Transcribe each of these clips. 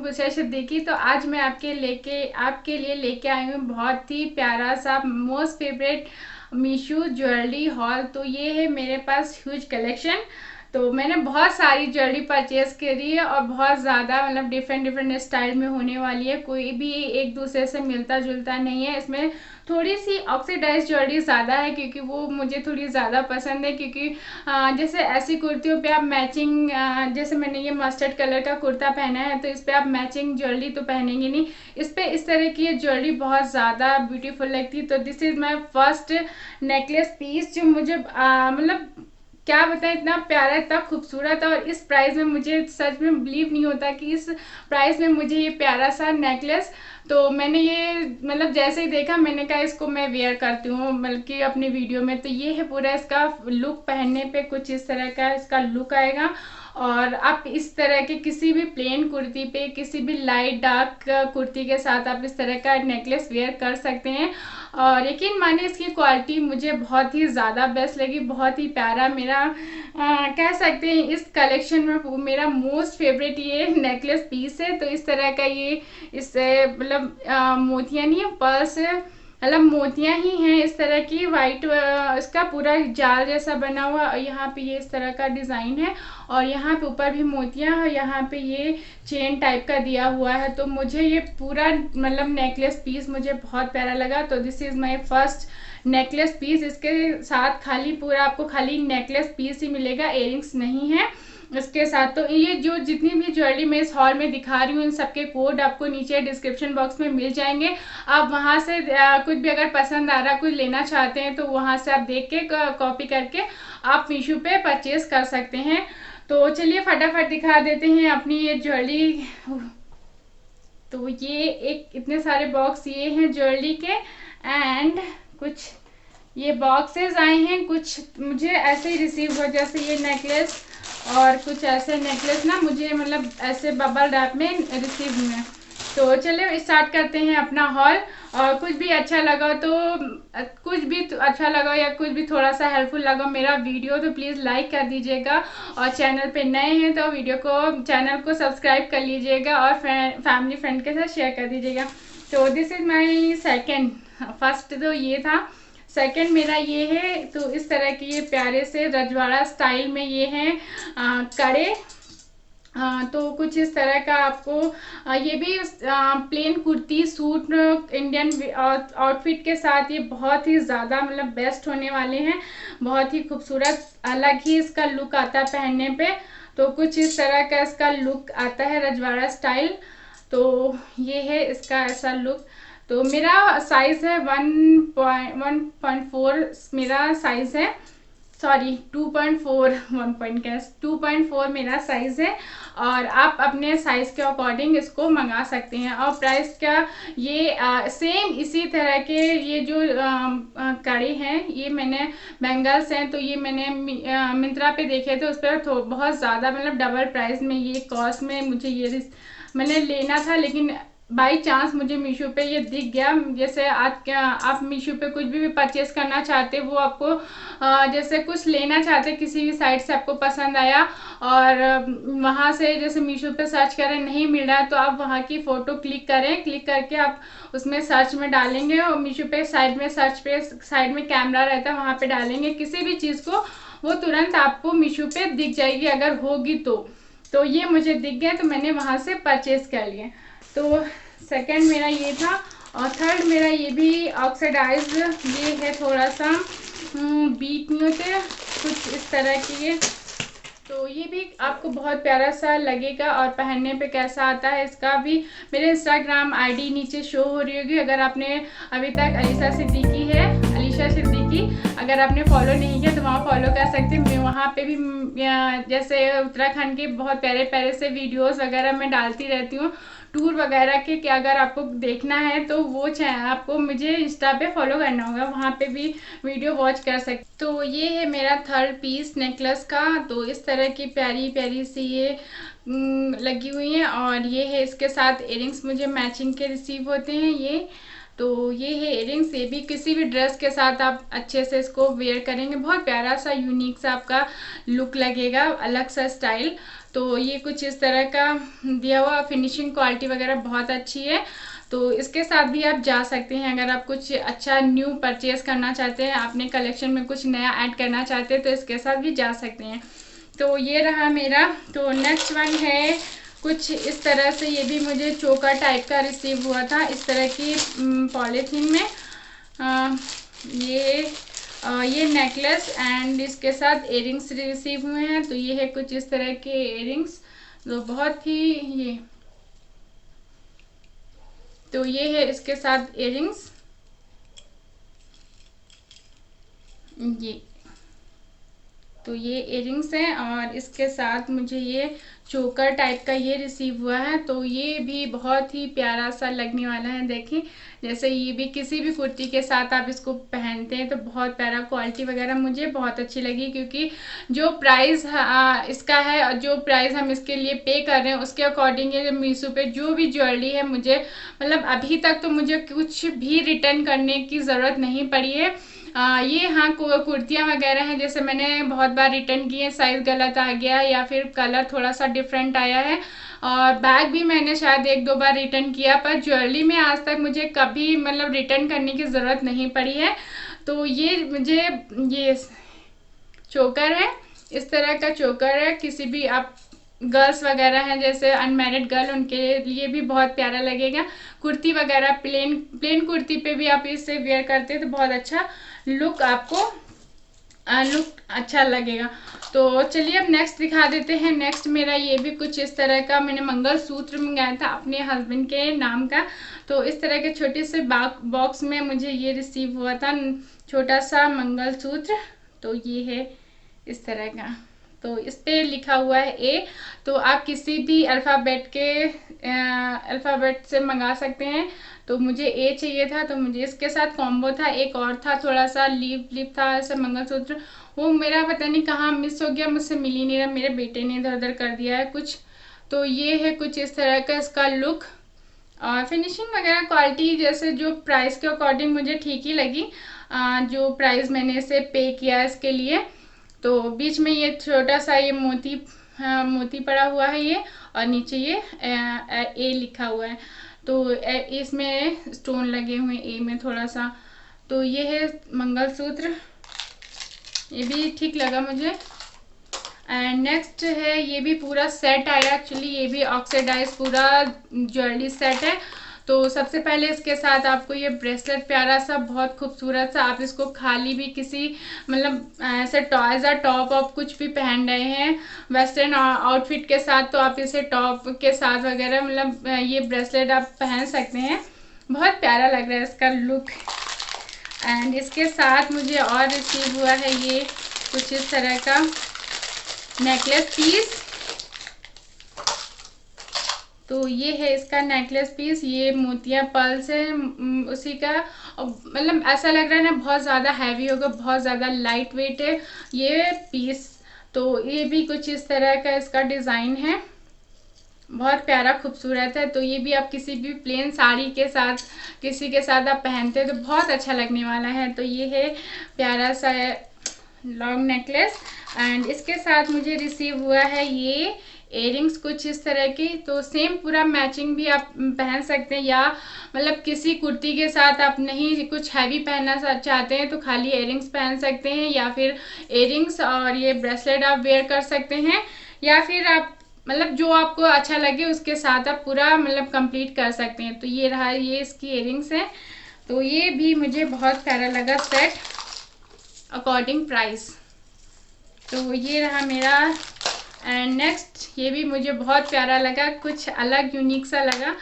गुलशन सिद्दीकी। तो आज मैं आपके लिए लेके आई हूँ बहुत ही प्यारा सा most favourite Meesho jewellery hall. तो ये है मेरे पास ह्यूज कलेक्शन। तो मैंने बहुत सारी ज्वेलरी परचेज करी है और बहुत ज़्यादा मतलब डिफरेंट डिफरेंट स्टाइल में होने वाली है, कोई भी एक दूसरे से मिलता जुलता नहीं है। इसमें थोड़ी सी ऑक्सीडाइज ज्वेलरी ज़्यादा है क्योंकि वो मुझे थोड़ी ज़्यादा पसंद है, क्योंकि जैसे ऐसी कुर्तियों पे आप मैचिंग, जैसे मैंने ये मस्टर्ड कलर का कुर्ता पहना है तो इस पर आप मैचिंग ज्वेलरी तो पहनेंगे नहीं, इस पर इस तरह की ये ज्वेलरी बहुत ज़्यादा ब्यूटीफुल लगती है। तो this is my first necklace piece जो मुझे मतलब क्या बताएं, इतना प्यारा इतना खूबसूरत है। और इस प्राइस में मुझे सच में बिलीव नहीं होता कि इस प्राइस में मुझे ये प्यारा सा नेकलेस। तो मैंने ये मतलब जैसे ही देखा मैंने कहा इसको मैं वेयर करती हूँ बल्कि अपनी वीडियो में। तो ये है पूरा इसका लुक, पहनने पे कुछ इस तरह का इसका लुक आएगा। और आप इस तरह के किसी भी प्लेन कुर्ती पे, किसी भी लाइट डार्क कुर्ती के साथ आप इस तरह का नेकलेस वेयर कर सकते हैं। और यकीन मानिए इसकी क्वालिटी मुझे बहुत ही ज़्यादा बेस्ट लगी, बहुत ही प्यारा। मेरा कह सकते हैं इस कलेक्शन में मेरा मोस्ट फेवरेट ये नेकलेस पीस है। तो इस तरह का ये इससे मतलब मोतियाँ नहीं है, पर्स मतलब मोतियाँ ही हैं इस तरह की वाइट, इसका पूरा जाल जैसा बना हुआ। और यहाँ पे ये इस तरह का डिज़ाइन है और यहाँ पे ऊपर भी मोतियाँ और यहाँ पे ये चेन टाइप का दिया हुआ है। तो मुझे ये पूरा मतलब नेकलेस पीस मुझे बहुत प्यारा लगा। तो this is my first necklace piece. इसके साथ खाली पूरा आपको खाली नेकलेस पीस ही मिलेगा, इयरिंग्स नहीं है इसके साथ। तो ये जो जितनी भी ज्वेलरी मैं इस हॉल में दिखा रही हूँ इन सबके कोड आपको नीचे डिस्क्रिप्शन बॉक्स में मिल जाएंगे। आप वहाँ से कुछ भी अगर पसंद आ रहा, कुछ लेना चाहते हैं तो वहाँ से आप देख के कॉपी करके आप मीशो पे परचेज कर सकते हैं। तो चलिए फटाफट दिखा देते हैं अपनी ये ज्वेलरी। तो ये एक इतने सारे बॉक्स ये हैं ज्वेलरी के, एंड कुछ ये बॉक्सेस आए हैं, कुछ मुझे ऐसे ही रिसीव हुआ जैसे ये नेकलेस, और कुछ ऐसे नेकलेस ना मुझे मतलब ऐसे बबल रैप में रिसीव हुए हैं। तो चलिए स्टार्ट करते हैं अपना हॉल। और कुछ भी अच्छा लगा तो कुछ भी अच्छा लगा या कुछ भी थोड़ा सा हेल्पफुल लगा मेरा वीडियो तो प्लीज़ लाइक कर दीजिएगा। और चैनल पे नए हैं तो चैनल को सब्सक्राइब कर लीजिएगा और फैमिली फ्रेंड के साथ शेयर कर दीजिएगा। तो this is my second, first तो ये था, सेकंड मेरा ये है। तो इस तरह के ये प्यारे से रजवाड़ा स्टाइल में ये हैं कड़े। तो कुछ इस तरह का आपको ये भी plain kurti suit Indian outfit के साथ ये बहुत ही ज़्यादा मतलब बेस्ट होने वाले हैं, बहुत ही खूबसूरत अलग ही इसका लुक आता है पहनने पे। तो कुछ इस तरह का इसका लुक आता है रजवाड़ा स्टाइल। तो ये है इसका ऐसा लुक। तो मेरा साइज़ है 1.4 मेरा साइज़ है, सॉरी 2.4, 2.4 मेरा साइज़ है। और आप अपने साइज़ के अकॉर्डिंग इसको मंगा सकते हैं। और प्राइस क्या, ये सेम इसी तरह के ये जो कड़े हैं, ये मैंने बैंगल्स हैं तो ये मैंने मिंत्रा पे देखे थे, उस पर बहुत ज़्यादा मतलब डबल प्राइस में ये कॉस्ट में मुझे ये मैंने लेना था, लेकिन बाई चांस मुझे मीशो पे ये दिख गया। जैसे आप मीशो पे कुछ भी परचेज करना चाहते वो आपको जैसे कुछ लेना चाहते किसी भी साइट से आपको पसंद आया और वहाँ से जैसे मीशो पे सर्च करें नहीं मिल रहा है तो आप वहाँ की फ़ोटो क्लिक करें, क्लिक करके आप उसमें सर्च में डालेंगे और मीशो पे साइड में कैमरा रहता है वहाँ पे डालेंगे किसी भी चीज़ को, वो तुरंत आपको मीशो पे दिख जाएगी अगर होगी तो ये मुझे दिख गया तो मैंने वहाँ से परचेज कर लिए। तो सेकंड मेरा ये था। और थर्ड मेरा ये भी ऑक्सीडाइज, ये है थोड़ा सा बीट नहीं होते कुछ इस तरह की ये। तो ये भी आपको बहुत प्यारा सा लगेगा और पहनने पे कैसा आता है इसका भी मेरे इंस्टाग्राम आईडी नीचे शो हो रही होगी। अगर आपने अभी तक अलीशा सिद्दीकी अगर आपने फॉलो नहीं किया तो वहाँ फॉलो कर सकते हैं। मैं वहाँ पे भी जैसे उत्तराखंड के बहुत प्यारे प्यारे से वीडियोस वगैरह मैं डालती रहती हूँ टूर वगैरह के, कि अगर आपको देखना है तो वो आपको मुझे इंस्टा पे फॉलो करना होगा, वहाँ पे भी वीडियो वॉच कर सकते। तो ये है मेरा थर्ड पीस नेकलेस का। तो इस तरह की प्यारी प्यारी सी ये लगी हुई हैं और ये है इसके साथ इयरिंग्स मुझे मैचिंग के रिसीव होते हैं ये। तो ये है इयरिंग्स, ये भी किसी भी ड्रेस के साथ आप अच्छे से इसको वेयर करेंगे, बहुत प्यारा सा यूनिक सा आपका लुक लगेगा, अलग सा स्टाइल। तो ये कुछ इस तरह का दिया हुआ, फिनिशिंग क्वालिटी वगैरह बहुत अच्छी है। तो इसके साथ भी आप जा सकते हैं, अगर आप कुछ अच्छा न्यू परचेज करना चाहते हैं, अपने कलेक्शन में कुछ नया ऐड करना चाहते हैं, तो इसके साथ भी जा सकते हैं। तो ये रहा मेरा। तो नेक्स्ट वन है कुछ इस तरह से, ये भी मुझे चोकर टाइप का रिसीव हुआ था, इस तरह की पॉलीथीन में। ये नेकलेस एंड इसके साथ इयरिंग्स रिसीव हुए हैं। तो ये है कुछ इस तरह के इयरिंग्स, तो बहुत ही ये, तो ये है इसके साथ इयरिंग्स, ये तो ये इयरिंग्स हैं और इसके साथ मुझे ये चोकर टाइप का ये रिसीव हुआ है। तो ये भी बहुत ही प्यारा सा लगने वाला है, देखिए जैसे ये भी किसी भी कुर्ती के साथ आप इसको पहनते हैं तो बहुत प्यारा, क्वालिटी वगैरह मुझे बहुत अच्छी लगी, क्योंकि जो प्राइस इसका है और जो प्राइस हम इसके लिए पे कर रहे हैं उसके अकॉर्डिंग ये मीशो पे जो भी ज्वेलरी है, मुझे मतलब अभी तक तो मुझे कुछ भी रिटर्न करने की ज़रूरत नहीं पड़ी है। ये हाँ कुर्तियाँ वगैरह हैं, जैसे मैंने बहुत बार रिटर्न किए, साइज़ गलत आ गया या फिर कलर थोड़ा सा डिफरेंट आया है, और बैग भी मैंने शायद 1-2 बार रिटर्न किया, पर ज्वेलरी में आज तक मुझे कभी मतलब रिटर्न करने की ज़रूरत नहीं पड़ी है। तो ये मुझे ये चोकर है, इस तरह का चोकर है, किसी भी आप गर्ल्स वगैरह हैं जैसे अनमैरिड गर्ल, उनके लिए भी बहुत प्यारा लगेगा। कुर्ती वगैरह प्लेन कुर्ती पे भी आप इसे वेयर करते हैं तो बहुत अच्छा लुक आपको लुक अच्छा लगेगा। तो चलिए अब नेक्स्ट दिखा देते हैं। नेक्स्ट मेरा ये भी कुछ इस तरह का, मैंने मंगलसूत्र मंगाया था अपने हस्बैंड के नाम का। तो इस तरह के छोटे से बॉक्स में मुझे ये रिसीव हुआ था, छोटा सा मंगलसूत्र। तो ये है इस तरह का, तो इस पे लिखा हुआ है ए। तो आप किसी भी अल्फ़ाबेट से मंगा सकते हैं। तो मुझे ए चाहिए था, तो मुझे इसके साथ कॉम्बो था, एक और था थोड़ा सा लीफ था ऐसा मंगलसूत्र, वो मेरा पता नहीं कहाँ मिस हो गया, मुझसे मिल ही नहीं रहा, मेरे बेटे ने इधर उधर कर दिया है कुछ। तो ये है कुछ इस तरह का इसका लुक, और फिनिशिंग वगैरह क्वालिटी जैसे जो प्राइस के अकॉर्डिंग मुझे ठीक ही लगी, जो प्राइस मैंने इसे पे किया इसके लिए। तो बीच में ये छोटा सा ये मोती पड़ा हुआ है ये, और नीचे ये ए लिखा हुआ है। तो इसमें स्टोन लगे हुए ए में थोड़ा सा। तो ये है मंगलसूत्र, ये भी ठीक लगा मुझे। एंड नेक्स्ट है, ये भी पूरा सेट आया, एक्चुअली ये भी ऑक्सीडाइज पूरा ज्वेलरी सेट है। तो सबसे पहले इसके साथ आपको ये ब्रेसलेट प्यारा सा, बहुत खूबसूरत सा, आप इसको खाली भी किसी मतलब ऐसे एज अ टॉप आप कुछ भी पहन रहे हैं वेस्टर्न आउटफिट के साथ, तो आप इसे टॉप के साथ वगैरह मतलब ये ब्रेसलेट आप पहन सकते हैं, बहुत प्यारा लग रहा है इसका लुक। एंड इसके साथ मुझे और रिसीव हुआ है ये कुछ इस तरह का नेकलेस पीस। तो ये है इसका नेकलेस पीस, ये मोतिया पर्ल्स है उसी का, मतलब ऐसा लग रहा है ना बहुत ज़्यादा हैवी होगा, बहुत ज़्यादा लाइट वेट है ये पीस। तो ये भी कुछ इस तरह का इसका डिज़ाइन है, बहुत प्यारा खूबसूरत है। तो ये भी आप किसी भी प्लेन साड़ी के साथ, किसी के साथ आप पहनते हैं तो बहुत अच्छा लगने वाला है। तो ये है प्यारा सा लॉन्ग नेकलेस, एंड इसके साथ मुझे रिसीव हुआ है ये इयरिंग्स कुछ इस तरह की। तो सेम पूरा मैचिंग भी आप पहन सकते हैं, या मतलब किसी कुर्ती के साथ आप नहीं कुछ हैवी पहनना चाहते हैं तो खाली इयरिंग्स पहन सकते हैं, या फिर इयरिंग्स और ये ब्रेसलेट आप वेयर कर सकते हैं, या फिर आप मतलब जो आपको अच्छा लगे उसके साथ आप पूरा मतलब कंप्लीट कर सकते हैं। तो ये रहा, ये इसकी इयरिंग्स है। तो ये भी मुझे बहुत प्यारा लगा सेट अकॉर्डिंग प्राइस। तो ये रहा मेरा। एंड नेक्स्ट ये भी मुझे बहुत प्यारा लगा, कुछ अलग यूनिक सा लगा।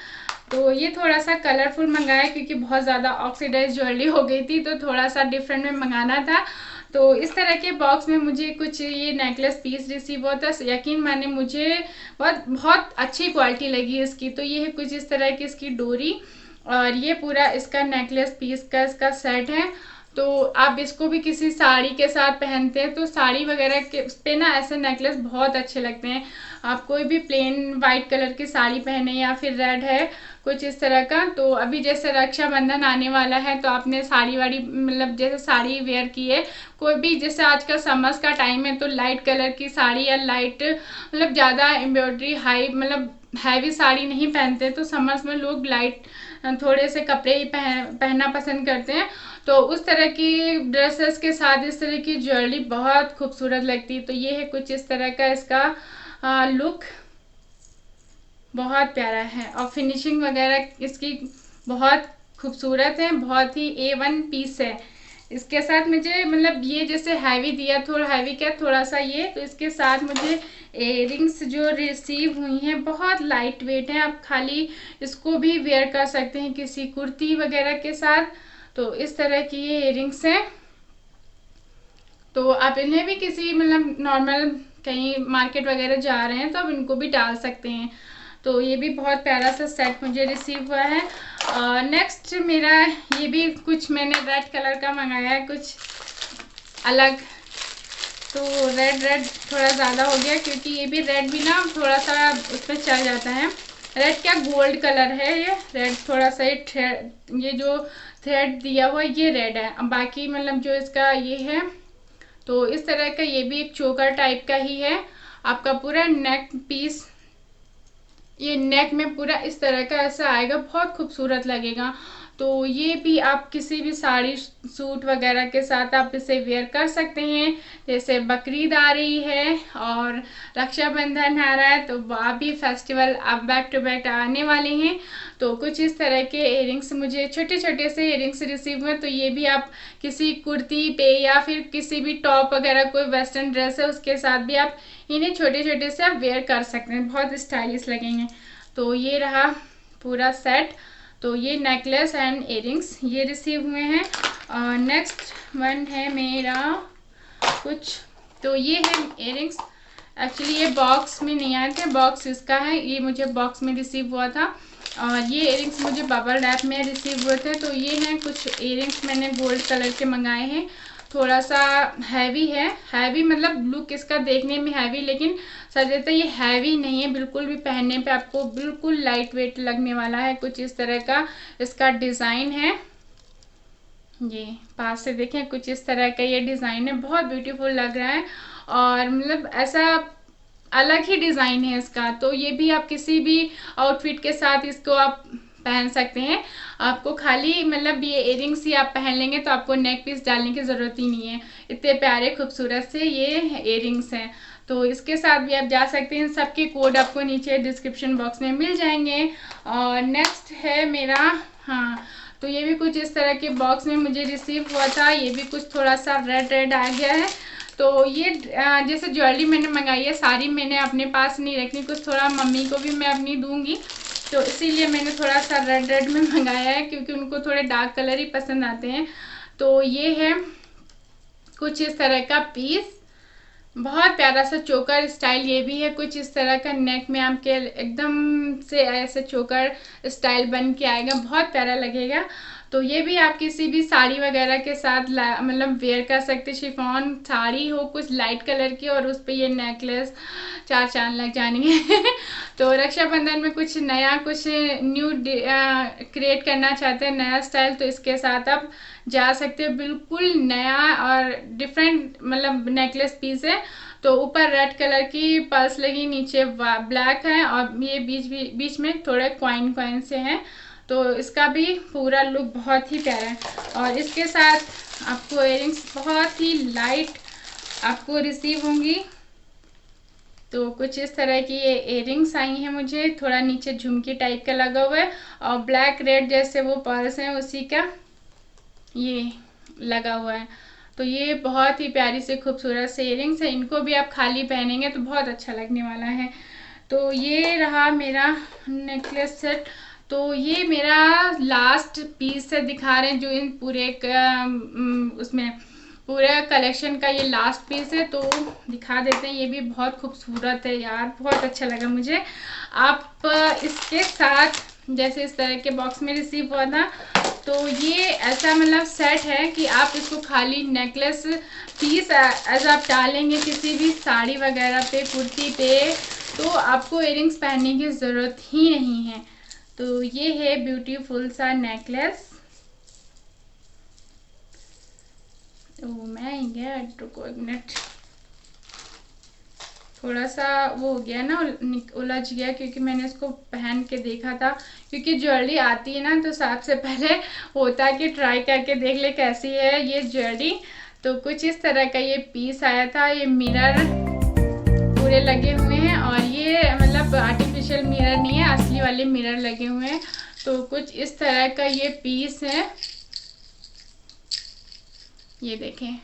तो ये थोड़ा सा कलरफुल मंगाया क्योंकि बहुत ज़्यादा ऑक्सीडाइज ज्वेलरी हो गई थी, तो थोड़ा सा डिफरेंट में मंगाना था। तो इस तरह के बॉक्स में मुझे कुछ ये नेकलेस पीस रिसीव हुआ था, यकीन माने मुझे बहुत अच्छी क्वालिटी लगी इसकी। तो ये है कुछ इस तरह की इसकी डोरी, और ये पूरा इसका नेकलेस पीस का इसका सेट है। तो आप इसको भी किसी साड़ी के साथ पहनते हैं तो साड़ी वगैरह के पे ना ऐसे नेकलेस बहुत अच्छे लगते हैं। आप कोई भी प्लेन वाइट कलर की साड़ी पहने या फिर रेड है कुछ इस तरह का। तो अभी जैसे रक्षाबंधन आने वाला है तो आपने साड़ी वाड़ी मतलब जैसे साड़ी वेयर की है, कोई भी जैसे आजकल समर्स का टाइम है तो लाइट कलर की साड़ी या लाइट मतलब ज़्यादा एम्ब्रॉयडरी हाई मतलब हैवी साड़ी नहीं पहनते, तो समर्स में लोग लाइट थोड़े से कपड़े ही पहनना पसंद करते हैं। तो उस तरह की ड्रेसेस के साथ इस तरह की ज्वेलरी बहुत खूबसूरत लगती है। तो ये है कुछ इस तरह का इसका लुक, बहुत प्यारा है और फिनिशिंग वगैरह इसकी बहुत खूबसूरत है, बहुत ही A1 पीस है। इसके साथ मुझे मतलब ये जैसे हैवी दिया, थोड़ा हैवी क्या थोड़ा सा ये, तो इसके साथ मुझे इयररिंग्स जो रिसीव हुई हैं बहुत लाइट वेट हैं। आप खाली इसको भी वेयर कर सकते हैं किसी कुर्ती वगैरह के साथ। तो इस तरह की ये इयररिंग्स हैं, तो आप इन्हें भी किसी मतलब नॉर्मल कहीं मार्केट वगैरह जा रहे हैं तो आप इनको भी डाल सकते हैं। तो ये भी बहुत प्यारा सा सेट मुझे रिसीव हुआ है। नेक्स्ट मेरा ये भी कुछ मैंने रेड कलर का मंगाया है, कुछ अलग। तो रेड थोड़ा ज़्यादा हो गया क्योंकि ये भी रेड भी ना थोड़ा सा उसमें चल जाता है। रेड क्या गोल्ड कलर है ये रेड, थोड़ा सा ये जो थ्रेड दिया हुआ ये रेड है, बाकी मतलब जो इसका ये है। तो इस तरह का ये भी एक चोकर टाइप का ही है। आपका पूरा नेक पीस, ये नेक में पूरा इस तरह का ऐसा आएगा, बहुत खूबसूरत लगेगा। तो ये भी आप किसी भी साड़ी सूट वगैरह के साथ आप इसे वेयर कर सकते हैं। जैसे बकरीद आ रही है और रक्षाबंधन आ रहा है, तो आप भी फेस्टिवल आप बैक टू बैक आने वाले हैं। तो कुछ इस तरह के इयररिंग्स मुझे छोटे छोटे से इयररिंग्स रिसीव हुए। तो ये भी आप किसी कुर्ती पे या फिर किसी भी टॉप वगैरह कोई वेस्टर्न ड्रेस है उसके साथ भी आप इन्हें छोटे छोटे से आप वेयर कर सकते हैं, बहुत स्टाइलिश लगेंगे। तो ये रहा पूरा सेट। तो ये नेकलेस एंड इयररिंग्स ये रिसीव हुए हैं। और नेक्स्ट वन है मेरा कुछ, तो ये है इयररिंग्स। एक्चुअली ये बॉक्स में नहीं आए थे, बॉक्स इसका है, ये मुझे बॉक्स में रिसीव हुआ था। और ये इयररिंग्स मुझे बबल रैप में रिसीव हुए थे। तो ये हैं कुछ इयररिंग्स मैंने गोल्ड कलर के मंगाए हैं, थोड़ा सा हैवी है, हैवी मतलब लुक इसका देखने में हैवी, लेकिन सच कहते ये हैवी नहीं है बिल्कुल भी, पहनने पे आपको बिल्कुल लाइट वेट लगने वाला है। कुछ इस तरह का इसका डिज़ाइन है, ये पास से देखें कुछ इस तरह का ये डिज़ाइन है, बहुत ब्यूटीफुल लग रहा है और मतलब ऐसा अलग ही डिज़ाइन है इसका। तो ये भी आप किसी भी आउटफिट के साथ इसको आप पहन सकते हैं। आपको खाली मतलब ये इयररिंग्स ही आप पहन लेंगे तो आपको नेक पीस डालने की ज़रूरत ही नहीं है, इतने प्यारे खूबसूरत से ये इयररिंग्स हैं। तो इसके साथ भी आप जा सकते हैं, सबके कोड आपको नीचे डिस्क्रिप्शन बॉक्स में मिल जाएंगे। और नेक्स्ट है मेरा, हाँ, तो ये भी कुछ इस तरह के बॉक्स में मुझे रिसीव हुआ था। ये भी कुछ थोड़ा सा रेड आ गया है। तो ये जैसे ज्वेलरी मैंने मंगाई है सारी मैंने अपने पास नहीं रखनी, कुछ थोड़ा मम्मी को भी मैं अपनी दूंगी, तो इसीलिए मैंने थोड़ा सा रेड में मंगाया है क्योंकि उनको थोड़े डार्क कलर ही पसंद आते हैं। तो ये है कुछ इस तरह का पीस, बहुत प्यारा सा चोकर स्टाइल ये भी है। कुछ इस तरह का नेक में आपके एकदम से ऐसे चोकर स्टाइल बन के आएगा, बहुत प्यारा लगेगा। तो ये भी आप किसी भी साड़ी वगैरह के साथ मतलब वेयर कर सकते, शिफॉन साड़ी हो कुछ लाइट कलर की और उस पर ये नेकलेस, चार चांद लग जाएंगे। तो रक्षाबंधन में कुछ नया कुछ न्यू क्रिएट करना चाहते हैं, नया स्टाइल, तो इसके साथ आप जा सकते हो। बिल्कुल नया और डिफरेंट मतलब नेकलेस पीस है। तो ऊपर रेड कलर की पर्ल्स लगी, नीचे ब्लैक है और ये बीच में थोड़े कॉइन से हैं। तो इसका भी पूरा लुक बहुत ही प्यारा है। और इसके साथ आपको इयररिंग्स बहुत ही लाइट आपको रिसीव होंगी। तो कुछ इस तरह की ये इयररिंग्स आई हैं मुझे, थोड़ा नीचे झुमकी टाइप का लगा हुआ है और ब्लैक रेड जैसे वो पर्ल्स हैं उसी का ये लगा हुआ है। तो ये बहुत ही प्यारी से खूबसूरत से इयररिंग्स है, इनको भी आप खाली पहनेंगे तो बहुत अच्छा लगने वाला है। तो ये रहा मेरा नेकलेस सेट। तो ये मेरा लास्ट पीस से दिखा रहे हैं जो इन पूरे उसमें पूरे कलेक्शन का ये लास्ट पीस है। तो दिखा देते हैं, ये भी बहुत खूबसूरत है यार, बहुत अच्छा लगा मुझे। आप इसके साथ जैसे इस तरह के बॉक्स में रिसीव हुआ था, तो ये ऐसा मतलब सेट है कि आप इसको खाली नेकलेस पीस एज आप डालेंगे किसी भी साड़ी वगैरह पे, कुर्ती पे, तो आपको इयरिंग्स पहनने की ज़रूरत ही नहीं है। तो ये है ब्यूटीफुल सा नेकलेस। ओह माय गॉड, रुको एक मिनट, थोड़ा सा वो हो गया ना, उलझ गया, क्योंकि मैंने इसको पहन के देखा था। क्योंकि ज्वेलरी आती है ना तो सबसे पहले होता है कि ट्राई करके देख ले कैसी है ये ज्वेलरी। तो कुछ इस तरह का ये पीस आया था। ये मिरर पूरे लगे हुए हैं, और ये मतलब आर्टिफिशियल मिरर नहीं है, असली वाले मिरर लगे हुए हैं। तो कुछ इस तरह का ये पीस है, ये देखें,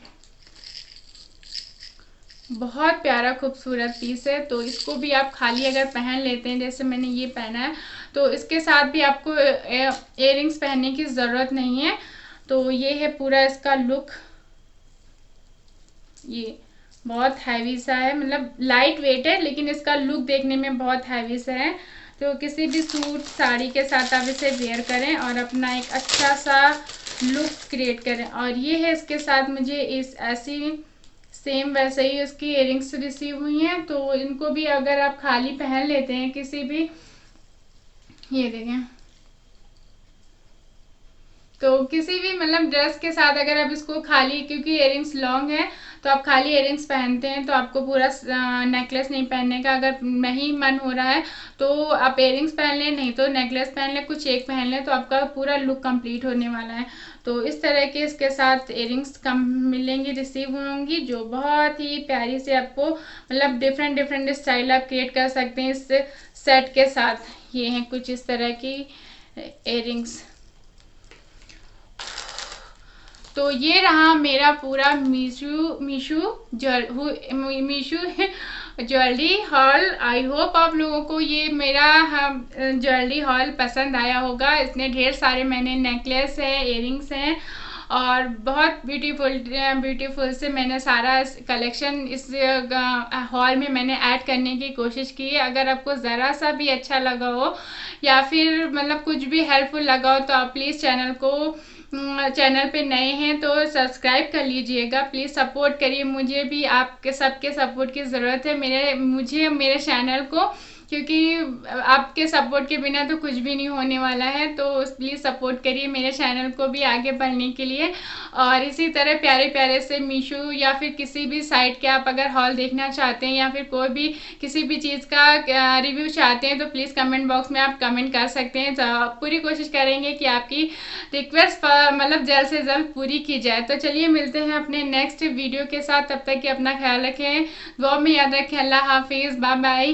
बहुत प्यारा खूबसूरत पीस है। तो इसको भी आप खाली अगर पहन लेते हैं, जैसे मैंने ये पहना है, तो इसके साथ भी आपको इयररिंग्स पहनने की ज़रूरत नहीं है। तो ये है पूरा इसका लुक। ये बहुत हैवी सा है, मतलब लाइट वेट है, लेकिन इसका लुक देखने में बहुत हैवी सा है। तो किसी भी सूट साड़ी के साथ आप इसे वेयर करें और अपना एक अच्छा सा लुक क्रिएट करें। और ये है इसके साथ मुझे इस ऐसी सेम वैसे ही उसकी इयरिंग्स रिसीव हुई हैं। तो इनको भी अगर आप खाली पहन लेते हैं किसी भी, ये देखें, तो किसी भी मतलब ड्रेस के साथ अगर आप इसको खाली, क्योंकि इयरिंग्स लॉन्ग है, तो आप खाली इयरिंग्स पहनते हैं तो आपको पूरा नेकलेस नहीं पहनने का, अगर नहीं मन हो रहा है तो आप इयरिंग्स पहन लें, नहीं तो नेकलेस पहन लें, कुछ एक पहन लें, तो आपका पूरा लुक कंप्लीट होने वाला है। तो इस तरह के इसके साथ इयरिंग्स कम मिलेंगी, रिसीव होंगी, जो बहुत ही प्यारी से आपको मतलब डिफरेंट डिफरेंट स्टाइल आप क्रिएट कर सकते हैं इस सेट के साथ। ये हैं कुछ इस तरह की इयरिंग्स। तो ये रहा मेरा पूरा मीशू ज्वेलरी हॉल। आई होप आप लोगों को ये मेरा ज्वेलरी हॉल पसंद आया होगा। इसमें ढेर सारे मैंने नेकलेस है, इयरिंग्स हैं, और बहुत ब्यूटीफुल से मैंने सारा कलेक्शन इस हॉल में मैंने ऐड करने की कोशिश की है। अगर आपको ज़रा सा भी अच्छा लगा हो या फिर मतलब कुछ भी हेल्पफुल लगा हो, तो आप प्लीज़ चैनल पे नए हैं तो सब्सक्राइब कर लीजिएगा। प्लीज़ सपोर्ट करिए, मुझे भी आपके सबके सपोर्ट की ज़रूरत है, मुझे मेरे चैनल को, क्योंकि आपके सपोर्ट के बिना तो कुछ भी नहीं होने वाला है। तो प्लीज़ सपोर्ट करिए मेरे चैनल को भी आगे बढ़ने के लिए। और इसी तरह प्यारे प्यारे से मीशो या फिर किसी भी साइट के आप अगर हॉल देखना चाहते हैं या फिर कोई भी किसी भी चीज़ का रिव्यू चाहते हैं, तो प्लीज़ कमेंट बॉक्स में आप कमेंट कर सकते हैं। तो पूरी कोशिश करेंगे कि आपकी रिक्वेस्ट मतलब जल्द से जल्द पूरी की जाए। तो चलिए मिलते हैं अपने नेक्स्ट वीडियो के साथ, तब तक कि अपना ख्याल रखें, दुआ में याद रखें। अल्लाह हाफिज़, बाय बाय।